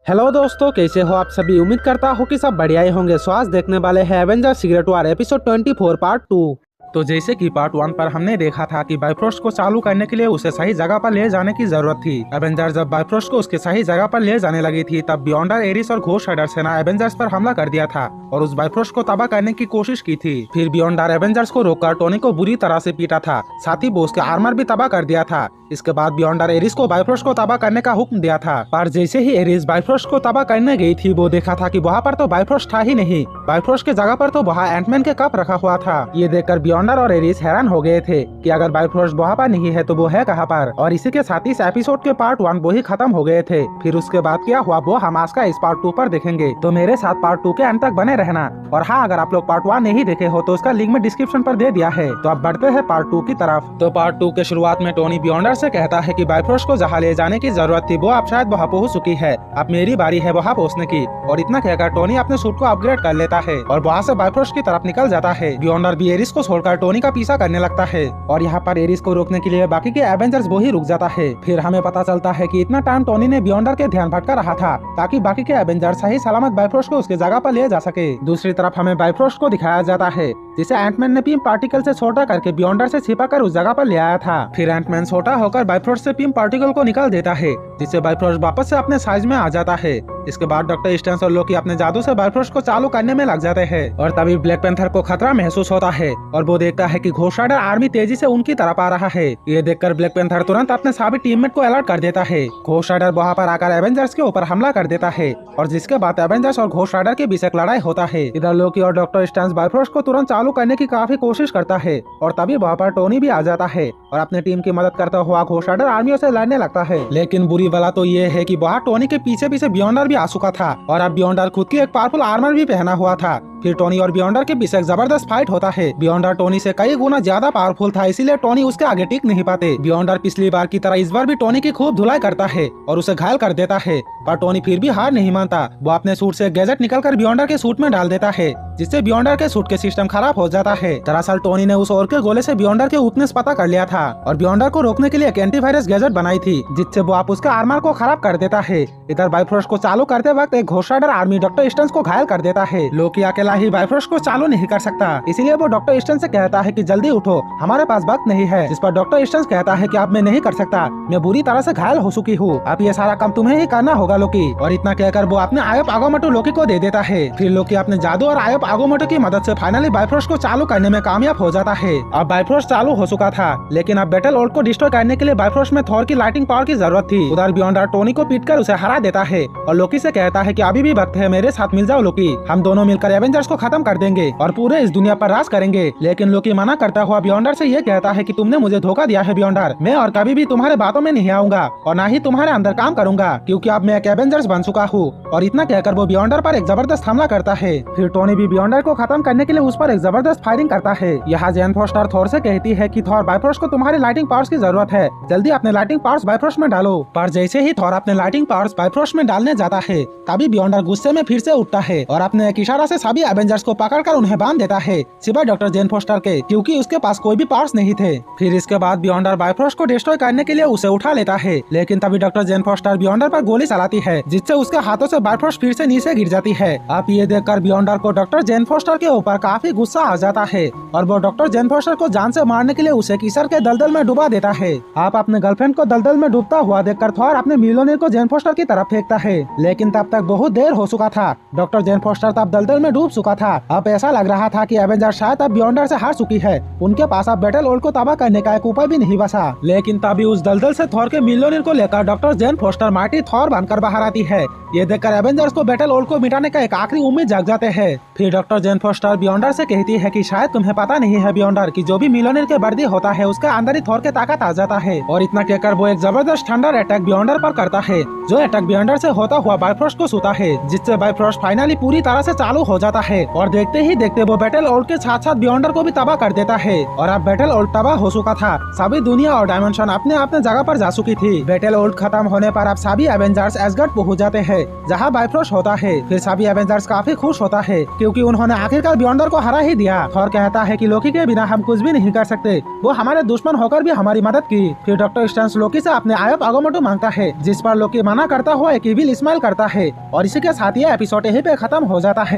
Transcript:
Hello दोस्तों, कैसे हो आप सभी। उम्मीद करता हूँ कि सब बढ़िया ही होंगे। स्वास्थ्य देखने वाले हैं एवेंजर सीक्रेट वार एपिसोड 24 पार्ट 2। तो जैसे कि पार्ट 1 पर हमने देखा था कि बाइफ्रोस्ट को चालू करने के लिए उसे सही जगह पर ले जाने की जरूरत थी। एवेंजर जब बाइफ्रोस्ट को उसके सही जगह पर ले जाने लगी थी तब बियॉन्डर, एरिस और घोस्ट राइडर सेना एवेंजर्स पर हमला कर दिया था और उस बाइफ्रोस्ट को तबाह करने की कोशिश की थी। फिर बियॉन्डर एवेंजर्स को रोककर टोनी को बुरी तरह से पीटा था, साथ ही वो उसके आर्मर भी तबाह कर दिया था। इसके बाद बियॉन्डर एरिस को बाइफ्रोस्ट को तबाह करने का हुक्म दिया था, पर जैसे ही एरिस बाइफ्रोस्ट को तबाह करने गई थी वो देखा था कि वहाँ पर तो बाइफ्रोस्ट था ही नहीं। बाइफ्रोस्ट की जगह पर तो वहाँ एंटमैन के कप रखा हुआ था। ये देखकर बियॉन्डर और एरिस हैरान हो गए थे कि अगर बाइफ्रोस्ट वहाँ पर नहीं है तो वो है कहाँ पर। और इसी के साथ इस एपिसोड के पार्ट 1 वो ही खत्म हो गए थे। फिर उसके बाद क्या हुआ वो हम आज का इस पार्ट 2 पर देखेंगे, तो मेरे साथ पार्ट 2 के अंत तक बने रहना। और हाँ, अगर आप लोग पार्ट 1 नहीं देखे हो तो उसका लिंक में डिस्क्रिप्शन पर दे दिया है। तो अब बढ़ते हैं पार्ट 2 की तरफ। तो पार्ट 2 के शुरुआत में टोनी बियॉन्डर से कहता है कि बाइफ्रोस्ट को जहाँ ले जाने की जरूरत थी वो अब शायद वहाँ पहुँच चुकी है, अब मेरी बारी है वहाँ पहुँचने की। और इतना कहकर टोनी अपने सूट को अपग्रेड कर लेता है और वहाँ से बाइफ्रोस्ट की तरफ निकल जाता है। बियॉन्डर भी एरिस को छोड़कर टोनी का पीछा करने लगता है और यहाँ पर एरिस को रोकने के लिए बाकी के एवेंजर्स वो ही रुक जाता है। फिर हमें पता चलता है कि इतना टाइम टोनी ने बियॉन्डर के ध्यान भटका रहा था ताकि बाकी के एवेंजर्स सही सलामत बाइफ्रोस्ट को उसकी जगह पर ले जा सके। दूसरी तरफ हमें बाइफ्रोस्ट को दिखाया जाता है जिसे एंटमैन ने पीम पार्टिकल से छोटा करके बियॉन्डर से छिपाकर उस जगह पर ले आया था। फिर एंटमैन छोटा होकर बाइफ्रोस्ट से पीम पार्टिकल को निकाल देता है जिससे बाइफ्रोस्ट वापस से अपने साइज में आ जाता है। इसके बाद डॉक्टर स्ट्रेंज और लोकी अपने जादू से बाइफ्रोस्ट को चालू करने में लग जाते हैं और तभी ब्लैक पैंथर को खतरा महसूस होता है और वो देखता है कि घोस्ट राइडर आर्मी तेजी से उनकी तरफ आ रहा है। ये देखकर ब्लैक पैंथर तुरंत अपने सभी टीममेट को अलर्ट कर देता है। घोस्ट राइडर वहाँ पर आकर एवेंजर्स के ऊपर हमला कर देता है और जिसके बाद एवेंजर्स और घोस्ट राइडर के बीच एक लड़ाई होता है। इधर लोकी और डॉक्टर स्ट्रेंज बाइफ्रोस्ट को तुरंत चालू करने की काफी कोशिश करता है और तभी वहाँ पर टोनी भी आ जाता है और अपने टीम की मदद करता हुआ घोस्ट राइडर आर्मियों से लड़ने लगता है। लेकिन बुरी वाला तो ये है कि वहाँ टोनी के पीछे पीछे बियॉन्डर भी आ चुका था और अब बियॉन्डर खुद की एक पावरफुल आर्मर भी पहना हुआ था। फिर टोनी और बियॉन्डर के बीच एक जबरदस्त फाइट होता है। बियॉन्डर टोनी से कई गुना ज्यादा पावरफुल था, इसीलिए टोनी उसके आगे टिक नहीं पाते। बियॉन्डर पिछली बार की तरह इस बार भी टोनी की खूब धुलाई करता है और उसे घायल कर देता है, पर टोनी फिर भी हार नहीं मानता। वो अपने सूट से गैजेट निकलकर बियॉन्डर के सूट में डाल देता है जिससे बियॉन्डर के सूट के सिस्टम खराब हो जाता है। दरअसल टोनी ने उस और के गोले से बियॉन्डर के वीकनेस पता कर लिया था और बियॉन्डर को रोकने के लिए एक एंटीवायरस गैजेट बनाई थी जिससे वो आप उसके आर्मर को खराब कर देता है। इधर बाइफ्रोस्ट को चालू करते वक्त एक ghost rider army doctor strange को घायल कर देता है। लोकी अकेला ही बाइफ्रोस्ट को चालू नहीं कर सकता, इसीलिए वो डॉक्टर स्ट्रेंज से कहता है कि जल्दी उठो, हमारे पास वक्त नहीं है। जिस पर डॉक्टर स्ट्रेंज कहता है कि अब मैं नहीं कर सकता, मैं बुरी तरह से घायल हो चुकी हूँ, अब ये सारा काम तुम्हें ही करना होगा लोकी। और इतना कहकर वो अपने आयोप आगोमोटो लोकी को दे देता है। फिर लोकी अपने जादू और आयोप आगोमोटो की मदद से फाइनली बाइफ्रोस्ट को चालू करने में कामयाब हो जाता है। अब बाइफ्रोस्ट चालू हो चुका था, लेकिन अब बैटल ओल्ड को डिस्ट्रॉय करने के लिए बाइफ्रोस्ट में थॉर की लाइटिंग पावर की जरूरत थी। उधर बियॉन्डर टोनी को पीटकर उसे हरा देता है और लोकी से कहता है कि अभी भी वक्त है, मेरे साथ मिल जाओ लोकी, हम दोनों मिलकर एवेंजर्स को खत्म कर देंगे और पूरे इस दुनिया पर राज करेंगे। लेकिन लोकी मना करता हुआ बियॉन्डर से ये कहता है कि तुमने मुझे धोखा दिया है बियॉन्डर, मैं और कभी भी तुम्हारे बातों में नहीं आऊंगा और न ही तुम्हारे अंदर काम करूंगा, क्योंकि अब मैं एक एवेंजर्स बन चुका हूँ। और इतना कहकर वो बियॉन्डर पर एक जबरदस्त हमला करता है। फिर टोनी भी बियॉन्डर को खत्म करने के लिए उस पर एक जबरदस्त फायरिंग करता है। यहाँ जेन फोस्टर थॉर से कहती है कि थॉर, बाइफ्रोस्ट को तुम्हारी लाइटिंग पावर्स की जरूरत है, जल्दी अपने लाइटिंग पावर्स बाइफ्रोस्ट में डालो। पर जैसे ही थॉर अपने लाइटिंग पावर्स बाइफ्रोस्ट में डालने जाता है तभी बियॉन्डर गुस्से में फिर से उठता है और अपने एक इशारा से सभी एवेंजर्स को पकड़कर उन्हें बांध देता है, सिवाय डॉक्टर जेन फोस्टर के, क्योंकि उसके पास कोई भी पावर्स नहीं थे। फिर इसके बाद बियॉन्डर बाइफ्रोस्ट को डिस्ट्रॉय करने के लिए उसे उठा लेता है, लेकिन तभी डॉक्टर जेन फोस्टर बियॉन्डर पर गोली चलाती है जिससे उसके हाथों से बाइफ्रोस्ट फिर से नीचे गिर जाती है। अब ये देखकर बियॉन्डर को डॉक्टर जेन फोस्टर के ऊपर काफी गुस्सा आ जाता है और वो डॉक्टर जेन फोस्टर को जान से मारने के लिए उसे कीसर के दलदल में डुबा देता है। आप अपने गर्लफ्रेंड को दलदल में डूबता हुआ देखकर थॉर अपने मिलियनेयर को जेन फोस्टर की तरफ फेंकता है, लेकिन तब तक बहुत देर हो चुका था। डॉक्टर जेन फोस्टर तब दलदल में डूब चुका था। अब ऐसा लग रहा था कि एवेंजर शायद अब बियॉन्डर से हार चुकी है, उनके पास अब बैटल ओल्ड को तबाह करने का एक उपाय भी नहीं बचा। लेकिन तभी उस दलदल से थॉर के मिलियनेयर को लेकर doctor Jane Foster mighty Thor बनकर बाहर आती है। ये देखकर एवेंजर्स को बैटल ओल्ड को मिटाने का एक आखिरी उम्मीद जाग जाते हैं। फिर डॉक्टर जेन फोस्टर बियॉन्डर से कहती है कि शायद तुम्हें पता नहीं है बियॉन्डर कि जो भी मिलियनेयर के वर्दी होता है उसके अंदर ही थॉर के ताकत आ जाता है। और इतना कहकर वो एक जबरदस्त थंडर अटैक बियॉन्डर पर करता है, जो अटैक बियॉन्डर से होता हुआ बाइफ्रोस्ट को छूता है, जिससे बाइफ्रोस्ट फाइनली पूरी तरह से चालू हो जाता है और देखते ही देखते वो बैटल ओल्ड के साथ साथ बियॉन्डर को भी तबाह कर देता है। और अब बैटल ओल्ड तबाह हो चुका था। सभी दुनिया और डायमेंशन अपने अपने जगह पर जा चुकी थी। बैटल ओल्ड खत्म होने पर अब सभी एवेंजर्स एसगर्ड पहुंच जाते हैं, जहां बाइफ्रोस्ट होता है। फिर सभी एवेंजर्स काफी खुश होता है क्योंकि उन्होंने आखिरकार बियॉन्डर को हरा ही दिया। थॉर कहता है कि लोकी के बिना हम कुछ भी नहीं कर सकते, वो हमारे दुश्मन होकर भी हमारी मदद की। फिर डॉक्टर स्ट्रेंज लोकी से अपने आयब आगोमोटो मांगता है, जिस पर लोकी मना करता हुआ एक इविल स्माइल करता है। और इसी के साथ ये एपिसोड यहीं पे खत्म हो जाता है।